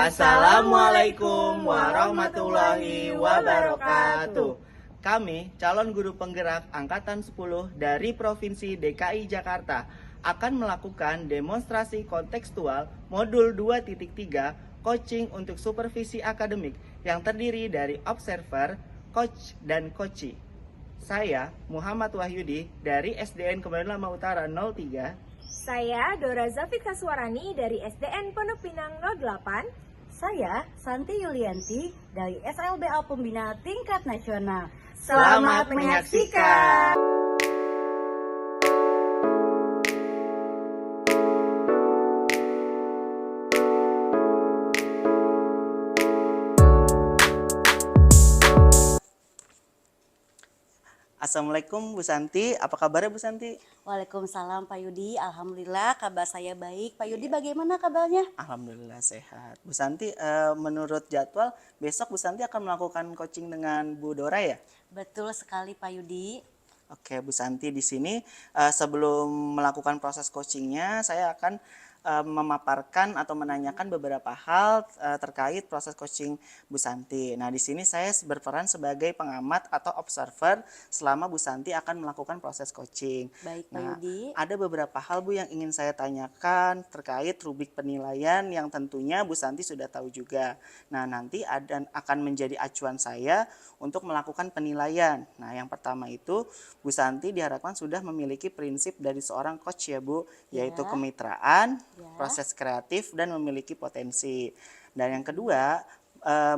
Assalamualaikum warahmatullahi wabarakatuh. Kami calon guru penggerak Angkatan 10 dari Provinsi DKI Jakarta akan melakukan demonstrasi kontekstual modul 2.3 coaching untuk supervisi akademik yang terdiri dari observer, coach, dan coachee. Saya Muhammad Wahyudi dari SDN Kebayoran Lama Utara 03. Saya Dora Zafika Suarani dari SDN Pondok Pinang 08. Saya Santi Yulianti dari SLBA Pembina Tingkat Nasional. Selamat menyaksikan. Assalamualaikum Bu Santi, apa kabarnya Bu Santi? Waalaikumsalam Pak Yudi, Alhamdulillah kabar saya baik. Pak Yudi bagaimana kabarnya? Alhamdulillah sehat. Bu Santi, menurut jadwal besok Bu Santi akan melakukan coaching dengan Bu Dora ya? Betul sekali Pak Yudi. Oke Bu Santi, di sini sebelum melakukan proses coachingnya saya akan memaparkan atau menanyakan beberapa hal terkait proses coaching Bu Santi. Nah, di sini saya berperan sebagai pengamat atau observer selama Bu Santi akan melakukan proses coaching. Baik Pak Nah, Yudi. ada beberapa hal Bu yang ingin saya tanyakan terkait rubrik penilaian yang tentunya Bu Santi sudah tahu juga. Nah, nanti akan menjadi acuan saya untuk melakukan penilaian. Nah, yang pertama itu Bu Santi diharapkan sudah memiliki prinsip dari seorang coach ya Bu, yaitu kemitraan, proses kreatif, dan memiliki potensi. Dan yang kedua,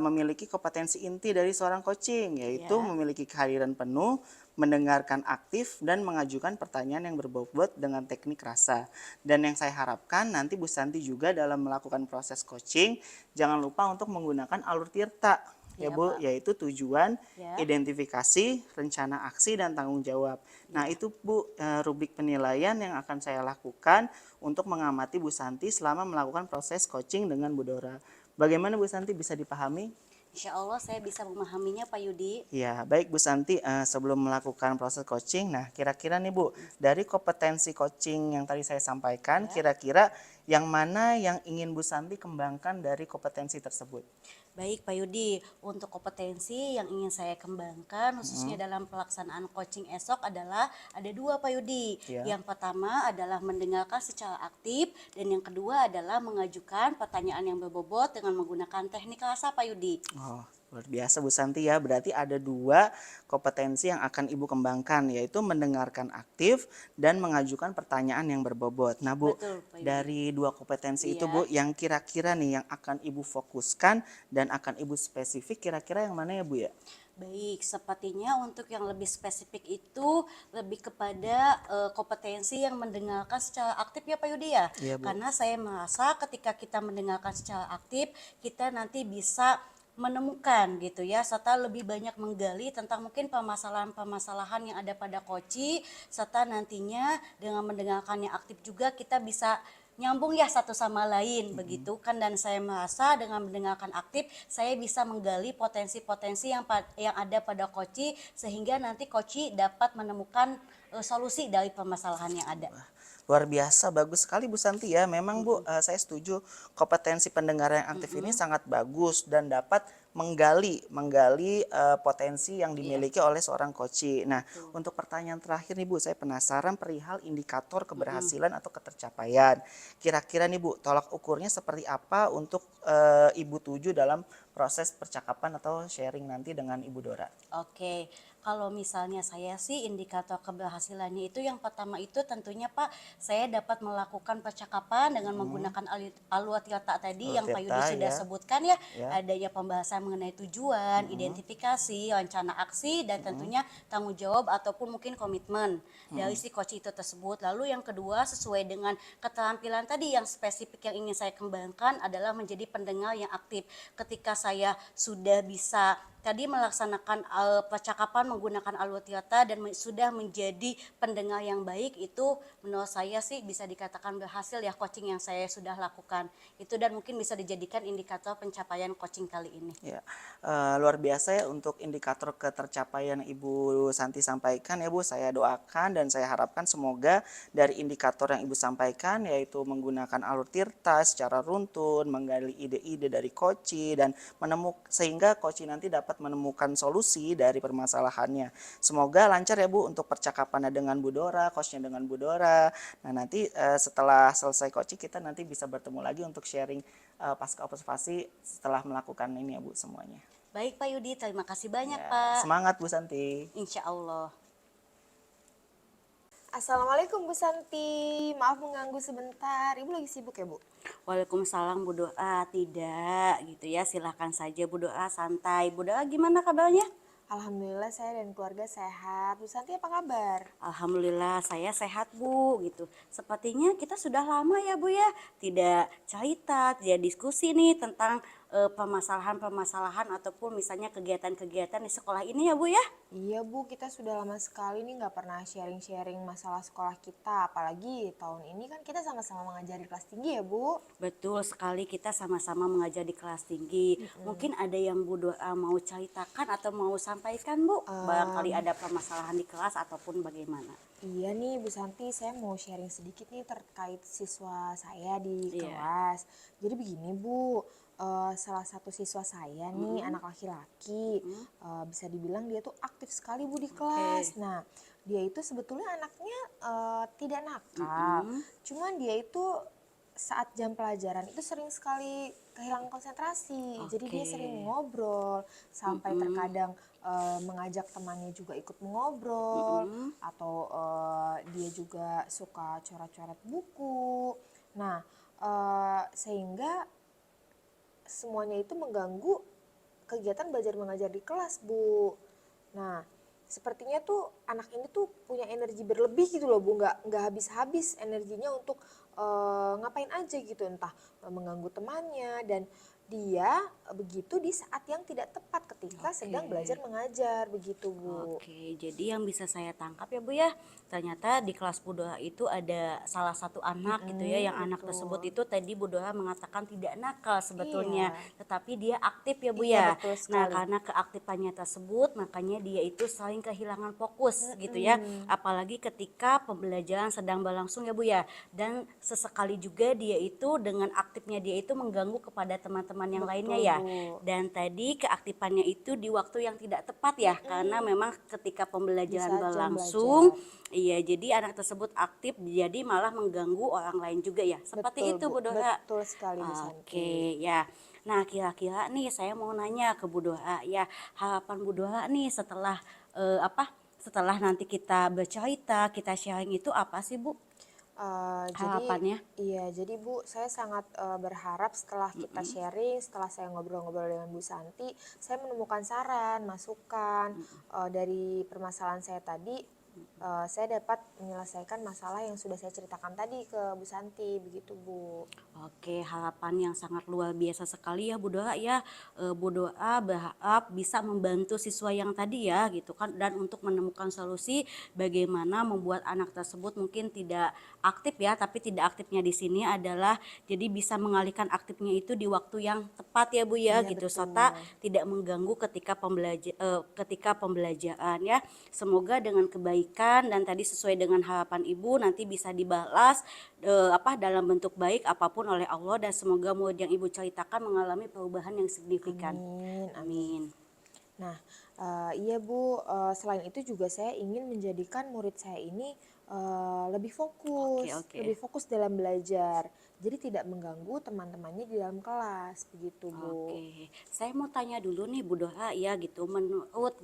memiliki kompetensi inti dari seorang coaching, yaitu memiliki kehadiran penuh, mendengarkan aktif, dan mengajukan pertanyaan yang berbobot dengan teknik rasa. Dan yang saya harapkan nanti Bu Santi juga dalam melakukan proses coaching, jangan lupa untuk menggunakan alur tirta. Ya Bu, Pak. Yaitu tujuan, identifikasi, rencana aksi, dan tanggung jawab. Nah itu Bu, rubrik penilaian yang akan saya lakukan untuk mengamati Bu Santi selama melakukan proses coaching dengan Bu Dora. Bagaimana Bu Santi, bisa dipahami? Insya Allah saya bisa memahaminya Pak Yudi. Ya, baik Bu Santi, sebelum melakukan proses coaching, nah kira-kira nih Bu, dari kompetensi coaching yang tadi saya sampaikan, kira-kira yang mana yang ingin Bu Santi kembangkan dari kompetensi tersebut? Baik Pak Yudi, untuk kompetensi yang ingin saya kembangkan khususnya dalam pelaksanaan coaching esok adalah ada dua Pak Yudi. Yang pertama adalah mendengarkan secara aktif dan yang kedua adalah mengajukan pertanyaan yang berbobot dengan menggunakan teknik rasa Pak Yudi. Oh, luar biasa Bu Santi ya, berarti ada dua kompetensi yang akan Ibu kembangkan, yaitu mendengarkan aktif dan mengajukan pertanyaan yang berbobot. Nah Bu, dari dua kompetensi itu Bu, yang kira-kira nih yang akan Ibu fokuskan dan akan Ibu spesifik, kira-kira yang mana ya Bu ya? Baik, sepertinya untuk yang lebih spesifik itu lebih kepada kompetensi yang mendengarkan secara aktif ya Pak Yudi ya. Iya, Bu. Karena saya merasa ketika kita mendengarkan secara aktif, kita nanti bisa menemukan gitu ya, serta lebih banyak menggali tentang mungkin permasalahan-permasalahan yang ada pada koci, serta nantinya dengan mendengarkan yang aktif juga kita bisa nyambung ya satu sama lain begitu kan, dan saya merasa dengan mendengarkan aktif saya bisa menggali potensi-potensi yang ada pada koci sehingga nanti koci dapat menemukan solusi dari permasalahan yang ada. Luar biasa, bagus sekali Bu Santi ya. Memang Bu, saya setuju kompetensi pendengaran yang aktif ini sangat bagus dan dapat menggali potensi yang dimiliki oleh seorang coach. Nah, untuk pertanyaan terakhir nih Bu, saya penasaran perihal indikator keberhasilan atau ketercapaian. Kira-kira nih Bu, tolak ukurnya seperti apa untuk Ibu tuju dalam proses percakapan atau sharing nanti dengan Ibu Dora? Oke, kalau misalnya saya sih indikator keberhasilannya itu yang pertama itu tentunya Pak, saya dapat melakukan percakapan dengan menggunakan alur tirta tadi yang Pak Yudi sudah sebutkan ya. Adanya pembahasan mengenai tujuan, identifikasi, rencana aksi, dan tentunya tanggung jawab ataupun mungkin komitmen dari si coach itu tersebut. Lalu yang kedua sesuai dengan keterampilan tadi yang spesifik yang ingin saya kembangkan adalah menjadi pendengar yang aktif. Ketika saya sudah bisa tadi melaksanakan percakapan menggunakan alwatiata dan sudah menjadi pendengar yang baik, itu menurut saya sih bisa dikatakan berhasil ya coaching yang saya sudah lakukan. Itu dan mungkin bisa dijadikan indikator pencapaian coaching kali ini. Ya, luar biasa ya untuk indikator ketercapaian Ibu Santi sampaikan ya Bu. Saya doakan dan saya harapkan semoga dari indikator yang Ibu sampaikan yaitu menggunakan alur tirta secara runtun, menggali ide-ide dari Koci dan sehingga Koci nanti dapat menemukan solusi dari permasalahannya. Semoga lancar ya Bu untuk percakapannya dengan Bu Dora, coachnya dengan Bu Dora. Nah nanti setelah selesai Koci kita nanti bisa bertemu lagi untuk sharing pasca observasi setelah melakukan ini ya Bu semuanya. Baik Pak Yudi, terima kasih banyak Ya, Pak. semangat Bu Santi. Insya Allah. Assalamualaikum Bu Santi, maaf mengganggu sebentar, Ibu lagi sibuk ya Bu? Waalaikumsalam Bu Doa, tidak gitu ya, silahkan saja Bu Doa, santai. Bu Doa gimana kabarnya? Alhamdulillah saya dan keluarga sehat, Bu Santi apa kabar? Alhamdulillah saya sehat Bu gitu. Sepertinya kita sudah lama ya Bu ya tidak cerita, tidak diskusi nih tentang permasalahan-permasalahan ataupun misalnya kegiatan-kegiatan di sekolah ini ya Bu ya. Iya Bu, kita sudah lama sekali nih nggak pernah sharing-sharing masalah sekolah kita, apalagi tahun ini kan kita sama-sama mengajar di kelas tinggi ya Bu. Betul sekali, kita sama-sama mengajar di kelas tinggi. Mungkin ada yang Bu Doa mau ceritakan atau mau sampaikan Bu? Barangkali ada permasalahan di kelas ataupun bagaimana? Iya nih Bu Santi, saya mau sharing sedikit nih terkait siswa saya di Iya. kelas. Jadi begini Bu, salah satu siswa saya nih anak laki-laki, bisa dibilang dia tuh aktif sekali Bu di kelas. Nah, dia itu sebetulnya anaknya tidak nakal, cuman dia itu saat jam pelajaran itu sering sekali kehilangan konsentrasi. Jadi dia Oke. sering ngobrol sampai terkadang mengajak temannya juga ikut mengobrol atau dia juga suka coret-coret buku. Nah, sehingga semuanya itu mengganggu kegiatan belajar mengajar di kelas, Bu. Nah, sepertinya tuh anak ini tuh punya energi berlebih gitu loh Bu, nggak habis-habis energinya untuk ngapain aja gitu, entah mengganggu temannya, dan dia begitu di saat yang tidak tepat ketika sedang belajar mengajar begitu Bu. Oke, jadi yang bisa saya tangkap ya Bu ya, ternyata di kelas Bu Doha itu ada salah satu anak gitu ya, yang anak tersebut Betul. itu tadi Bu Doha mengatakan tidak nakal sebetulnya, Iya. tetapi dia aktif ya Bu Iya ya. betul Nah, sekali. karena keaktifannya tersebut, makanya dia itu sering kehilangan fokus gitu ya, apalagi ketika pembelajaran sedang berlangsung ya Bu ya. Dan sesekali juga dia itu dengan aktifnya dia itu mengganggu kepada teman-teman yang lainnya Betul ya. Bu. Dan tadi keaktifannya itu di waktu yang tidak tepat ya, karena memang ketika Di pembelajaran saat jam berlangsung, belajar. iya jadi anak tersebut aktif jadi malah mengganggu orang lain juga ya. Betul Seperti itu Bu, Bu Doha. betul sekali Bu Santi. Oke ya. Nah kira-kira nih saya mau nanya ke Bu Doha ya, harapan Bu Doha nih setelah setelah nanti kita bercerita, kita sharing itu apa sih Bu Jadi harapannya? iya, jadi Bu, saya sangat berharap setelah kita sharing, setelah saya ngobrol-ngobrol dengan Bu Santi, saya menemukan saran, masukan dari permasalahan saya tadi. Saya dapat menyelesaikan masalah yang sudah saya ceritakan tadi ke Bu Santi, begitu Bu. Oke, harapan yang sangat luar biasa sekali ya Bu Doa ya. Bu Doa berharap bisa membantu siswa yang tadi ya gitu kan, dan untuk menemukan solusi bagaimana membuat anak tersebut mungkin tidak aktif ya, tapi tidak aktifnya di sini adalah jadi bisa mengalihkan aktifnya itu di waktu yang tepat ya Bu ya Iya gitu, betul. serta tidak mengganggu ketika pembelajaran ya. Semoga dengan kebaikan dan tadi sesuai dengan harapan Ibu nanti bisa dibalas dalam bentuk baik apapun oleh Allah, dan semoga murid yang Ibu ceritakan mengalami perubahan yang signifikan. Amin, amin. Amin. Nah, iya Bu, selain itu juga saya ingin menjadikan murid saya ini Oke, oke. lebih fokus dalam belajar. Jadi tidak mengganggu teman-temannya di dalam kelas, begitu Bu. Oke, saya mau tanya dulu nih Bu Doha ya gitu, menurut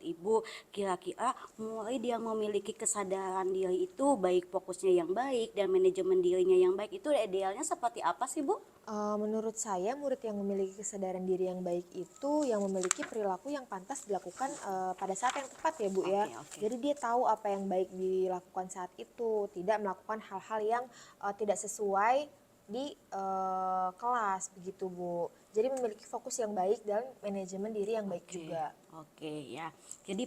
Ibu kira-kira murid yang memiliki kesadaran diri itu baik fokusnya yang baik dan manajemen dirinya yang baik itu idealnya seperti apa sih Bu? Menurut saya murid yang memiliki kesadaran diri yang baik itu yang memiliki perilaku yang pantas dilakukan pada saat yang tepat ya Bu ya. Oke, oke. Jadi dia tahu apa yang baik dilakukan saat itu, tidak melakukan hal-hal yang tidak sesuai di kelas begitu Bu. Jadi memiliki fokus yang baik dan manajemen diri yang baik juga. Oke ya. Jadi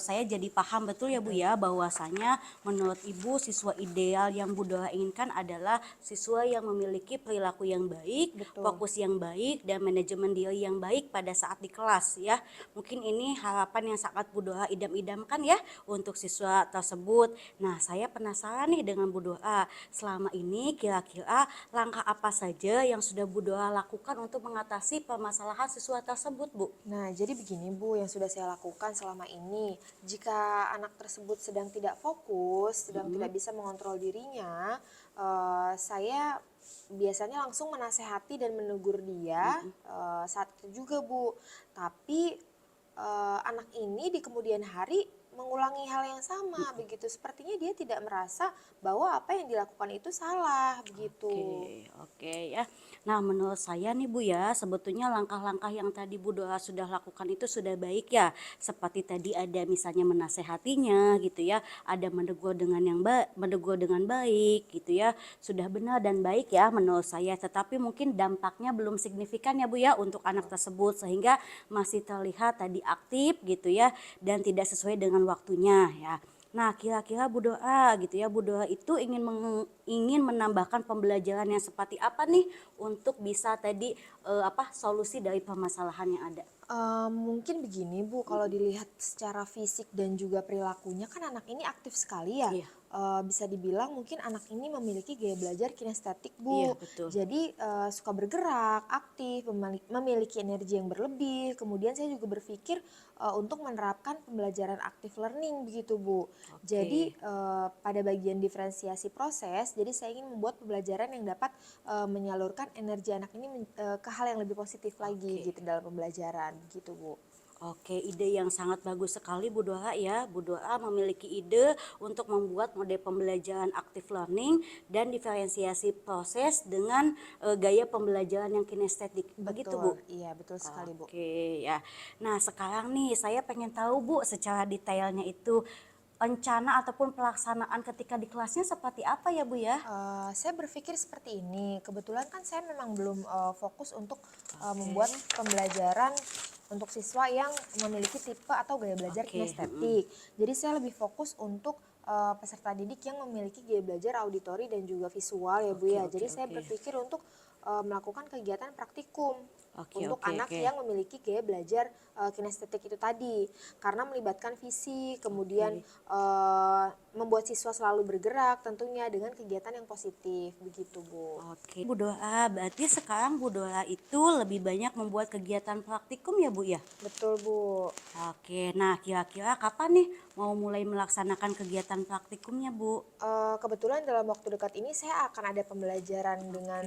saya jadi paham betul ya Bu ya, bahwasanya menurut Ibu siswa ideal yang Bu Dora inginkan adalah siswa yang memiliki perilaku yang baik, Betul. fokus yang baik, dan manajemen diri yang baik pada saat di kelas ya. Mungkin ini harapan yang sangat Bu Dora idam-idamkan ya untuk siswa tersebut. Nah, saya penasaran nih dengan Bu Dora. Selama ini kira-kira langkah apa saja yang sudah Bu Dora lakukan untuk mengatasi permasalahan siswa tersebut, Bu? Nah, jadi begini Bu, yang sudah saya lakukan selama ini, jika anak tersebut sedang tidak fokus, sedang tidak bisa mengontrol dirinya, saya biasanya langsung menasehati dan menegur dia saat itu juga Bu. Tapi anak ini di kemudian hari mengulangi hal yang sama begitu. Sepertinya dia tidak merasa bahwa apa yang dilakukan itu salah begitu. Oke ya. Nah, menurut saya nih Bu ya, sebetulnya langkah-langkah yang tadi Bu Dora sudah lakukan itu sudah baik ya. Seperti tadi ada misalnya menasehatinya gitu ya, ada menegur dengan baik gitu ya. Sudah benar dan baik ya menurut saya, tetapi mungkin dampaknya belum signifikan ya Bu ya untuk anak tersebut, sehingga masih terlihat tadi aktif gitu ya dan tidak sesuai dengan waktunya ya. Nah, kira-kira Bu Doa gitu ya, Bu Doa itu ingin menambahkan pembelajaran yang seperti apa nih untuk bisa tadi solusi dari permasalahan yang ada? Mungkin begini Bu, kalau dilihat secara fisik dan juga perilakunya kan anak ini aktif sekali ya. Iya. Bisa dibilang mungkin anak ini memiliki gaya belajar kinestetik Iya, Bu. betul. Jadi suka bergerak, aktif, memiliki energi yang berlebih. Kemudian saya juga berpikir untuk menerapkan pembelajaran active learning begitu Bu. Jadi Oke. pada bagian diferensiasi proses, jadi saya ingin membuat pembelajaran yang dapat menyalurkan energi anak ini ke hal yang lebih positif lagi Oke. gitu dalam pembelajaran begitu Bu. Oke, ide yang sangat bagus sekali Bu Doa ya. Bu Doa memiliki ide untuk membuat model pembelajaran active learning dan diferensiasi proses dengan gaya pembelajaran yang kinestetik. Begitu Betul, Bu? iya betul sekali Bu. Oke ya. Nah, sekarang nih saya pengen tahu Bu secara detailnya itu rencana ataupun pelaksanaan ketika di kelasnya seperti apa ya Bu ya? Saya berpikir seperti ini, kebetulan kan saya memang belum fokus untuk membuat pembelajaran untuk siswa yang memiliki tipe atau gaya belajar Oke. kinestetik. Jadi saya lebih fokus untuk peserta didik yang memiliki gaya belajar auditori dan juga visual ya Bu Oke, ya. oke, Jadi saya oke. berpikir untuk melakukan kegiatan praktikum Oke, untuk oke, anak oke. yang memiliki gaya belajar kinestetik itu tadi, karena melibatkan visi, kemudian membuat siswa selalu bergerak tentunya dengan kegiatan yang positif begitu Bu. Oke, Bu Doa, berarti sekarang Bu Doa itu lebih banyak membuat kegiatan praktikum ya Bu ya? Betul Bu. Oke, nah kira-kira kapan nih mau mulai melaksanakan kegiatan praktikumnya Bu? Kebetulan dalam waktu dekat ini saya akan ada pembelajaran dengan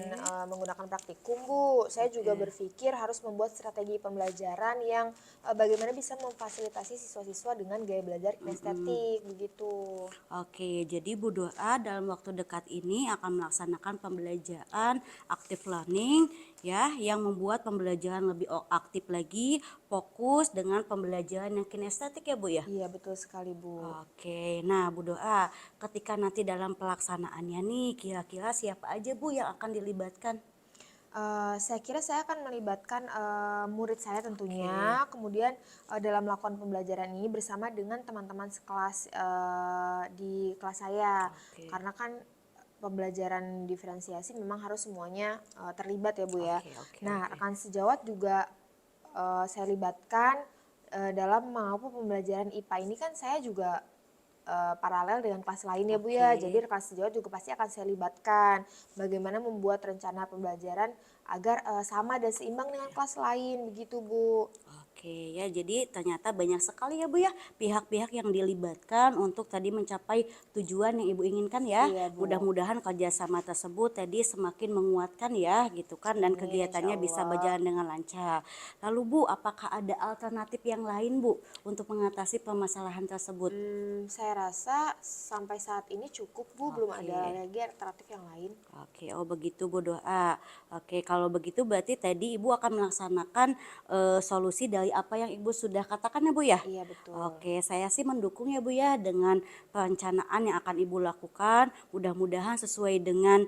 menggunakan praktikum Bu. Saya juga Oke. berpikir harus membuat strategi pembelajaran yang bagaimana bisa memfasilitasi siswa-siswa dengan gaya belajar kinestetik begitu. Oke, jadi Bu Doa dalam waktu dekat ini akan melaksanakan pembelajaran active learning ya, yang membuat pembelajaran lebih aktif lagi, fokus dengan pembelajaran yang kinestetik ya Bu ya? Iya betul sekali Bu. Oke, nah Bu Doa, ketika nanti dalam pelaksanaannya nih, kira-kira siapa aja Bu yang akan dilibatkan? Saya kira saya akan melibatkan murid saya Oke. tentunya, kemudian dalam melakukan pembelajaran ini bersama dengan teman-teman sekelas di kelas saya, Oke. karena kan pembelajaran diferensiasi memang harus semuanya terlibat ya Bu ya. Oke, oke, Nah oke. rekan sejawat juga saya libatkan dalam mengapa pembelajaran IPA ini kan saya juga paralel dengan kelas lain ya Bu ya. Oke. Jadi rekan sejawat juga pasti akan saya libatkan. Bagaimana membuat rencana pembelajaran agar sama dan seimbang dengan kelas lain begitu Bu. Oke ya, jadi ternyata banyak sekali ya Bu ya pihak-pihak yang dilibatkan untuk tadi mencapai tujuan yang Ibu inginkan ya. Iya Bu. Mudah-mudahan kerjasama tersebut tadi semakin menguatkan ya gitu kan, dan Amin insya kegiatannya bisa Allah. berjalan dengan lancar. Lalu Bu, apakah ada alternatif yang lain Bu untuk mengatasi permasalahan tersebut? Saya rasa sampai saat ini cukup Bu, belum ada Oke. lagi alternatif yang lain. Oke, oh begitu Bu Doa. Oke, kalau begitu berarti tadi Ibu akan melaksanakan solusi dari dari apa yang Ibu sudah katakan ya Bu ya? Iya betul. Oke, saya sih mendukung ya Bu ya dengan perencanaan yang akan Ibu lakukan. Mudah-mudahan sesuai dengan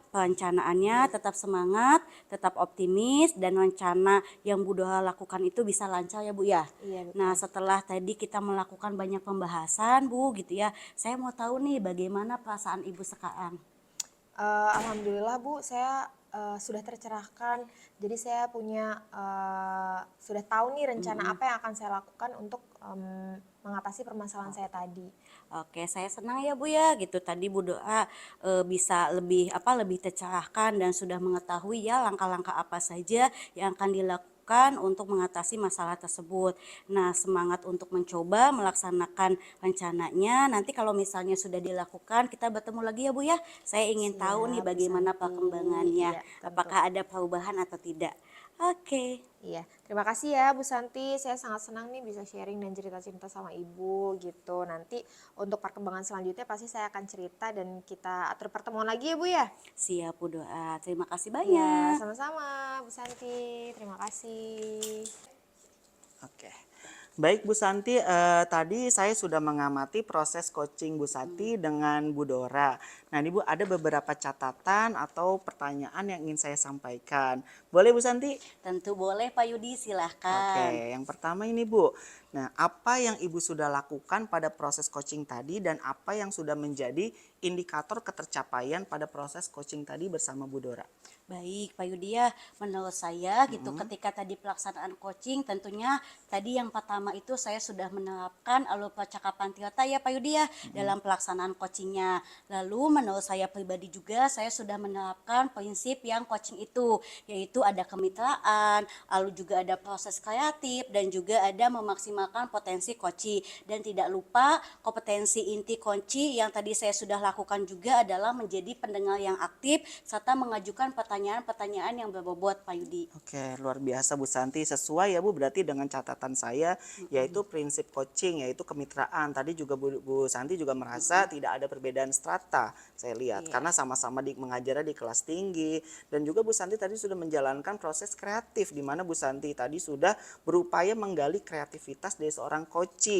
perencanaannya, tetap semangat, tetap optimis, dan rencana yang Bu Dora lakukan itu bisa lancar ya Bu ya. Iya betul. Nah, setelah tadi kita melakukan banyak pembahasan Bu gitu ya, saya mau tahu nih bagaimana perasaan Ibu sekarang. Alhamdulillah Bu, saya sudah tercerahkan. Jadi saya punya sudah tahu nih rencana apa yang akan saya lakukan untuk mengatasi permasalahan saya tadi. Oke, saya senang ya Bu ya gitu. Tadi Bu Doa bisa lebih tercerahkan dan sudah mengetahui ya langkah-langkah apa saja yang akan dilakukan untuk mengatasi masalah tersebut. Nah, semangat untuk mencoba melaksanakan rencananya. Nanti kalau misalnya sudah dilakukan, kita bertemu lagi ya Bu ya. Saya ingin tahu nih Siap, Bu bagaimana Santi. perkembangannya. Iya, tentu. Apakah ada perubahan atau tidak. Oke. Iya, terima kasih ya Bu Santi. Saya sangat senang nih bisa sharing dan cerita-cerita sama Ibu gitu. Nanti untuk perkembangan selanjutnya pasti saya akan cerita dan kita atur pertemuan lagi ya Bu ya. Siap Bu Doa. Terima kasih Iya, banyak. sama-sama Bu Santi. Terima kasih. Oke. Baik Bu Santi, tadi saya sudah mengamati proses coaching Bu Santi dengan Bu Dora. Nah ini Bu ada beberapa catatan atau pertanyaan yang ingin saya sampaikan. Boleh Bu Santi? Tentu boleh Pak Yudi, silahkan. Oke, yang pertama ini Bu. Nah, apa yang Ibu sudah lakukan pada proses coaching tadi dan apa yang sudah menjadi indikator ketercapaian pada proses coaching tadi bersama Bu Dora? Baik, Pak Yudi ya, menurut saya gitu ketika tadi pelaksanaan coaching tentunya tadi yang pertama itu saya sudah menerapkan alur percakapan Tirta ya Pak Yudi ya dalam pelaksanaan coachingnya. Lalu menurut saya pribadi juga saya sudah menerapkan prinsip yang coaching itu yaitu ada kemitraan, lalu juga ada proses kreatif dan juga ada memaksimalkan potensi coaching dan tidak lupa kompetensi inti kunci yang tadi saya sudah lakukan juga adalah menjadi pendengar yang aktif serta mengajukan pertanyaan-pertanyaan yang berbobot Pak Yudi. Oke, luar biasa Bu Santi. Sesuai ya Bu, berarti dengan catatan saya, yaitu prinsip coaching, yaitu kemitraan. Tadi juga Bu Santi juga merasa tidak ada perbedaan strata, saya lihat. Iya. Karena sama-sama mengajarnya di kelas tinggi. Dan juga Bu Santi tadi sudah menjalankan proses kreatif, di mana Bu Santi tadi sudah berupaya menggali kreativitas dari seorang coach,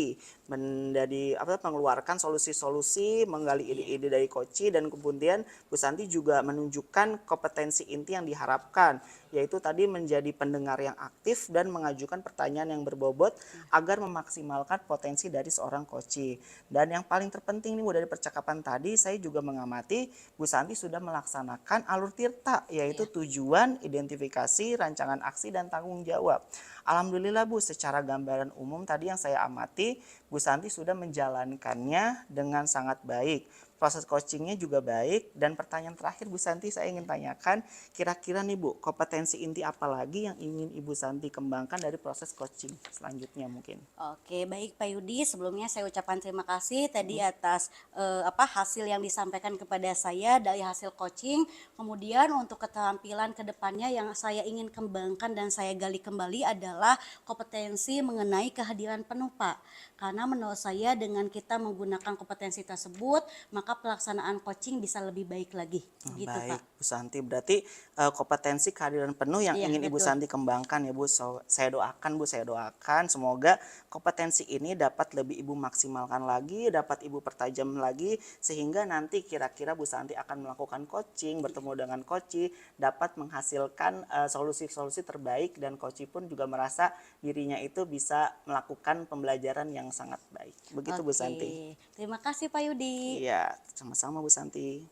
mengeluarkan solusi-solusi, menggali ide-ide dari coach, dan kemudian Bu Santi juga menunjukkan kompetensi inti yang diharapkan, yaitu tadi menjadi pendengar yang aktif dan mengajukan pertanyaan yang berbobot agar memaksimalkan potensi dari seorang coach. Dan yang paling terpenting nih Bu, dari percakapan tadi saya juga mengamati Bu Santi sudah melaksanakan alur tirta, yaitu tujuan, identifikasi, rancangan aksi, dan tanggung jawab. Alhamdulillah Bu, secara gambaran umum tadi yang saya amati, Bu Santi sudah menjalankannya dengan sangat baik. Proses coachingnya juga baik. Dan pertanyaan terakhir Bu Santi saya ingin tanyakan, kira-kira nih Bu, kompetensi inti apa lagi yang ingin Ibu Santi kembangkan dari proses coaching selanjutnya mungkin? Oke, baik Pak Yudi. Sebelumnya saya ucapkan terima kasih tadi atas hasil yang disampaikan kepada saya dari hasil coaching. Kemudian untuk keterampilan kedepannya yang saya ingin kembangkan dan saya gali kembali adalah kompetensi mengenai kehadiran penuh Pak. Karena menurut saya dengan kita menggunakan kompetensi tersebut, maka pelaksanaan coaching bisa lebih baik lagi. Gitu Baik Pak. Bu Santi, berarti kompetensi kehadiran penuh yang Iya, ingin Ibu betul. Santi kembangkan ya Bu. Saya doakan Bu, saya doakan semoga kompetensi ini dapat lebih Ibu maksimalkan lagi, dapat Ibu pertajam lagi, sehingga nanti kira-kira Bu Santi akan melakukan coaching, bertemu dengan coach, dapat menghasilkan solusi-solusi terbaik, dan coach pun juga merasa dirinya itu bisa melakukan pembelajaran yang sangat baik. Begitu Bu Santi. Oke, terima kasih Pak Yudi. Iya, sama-sama Bu Santi.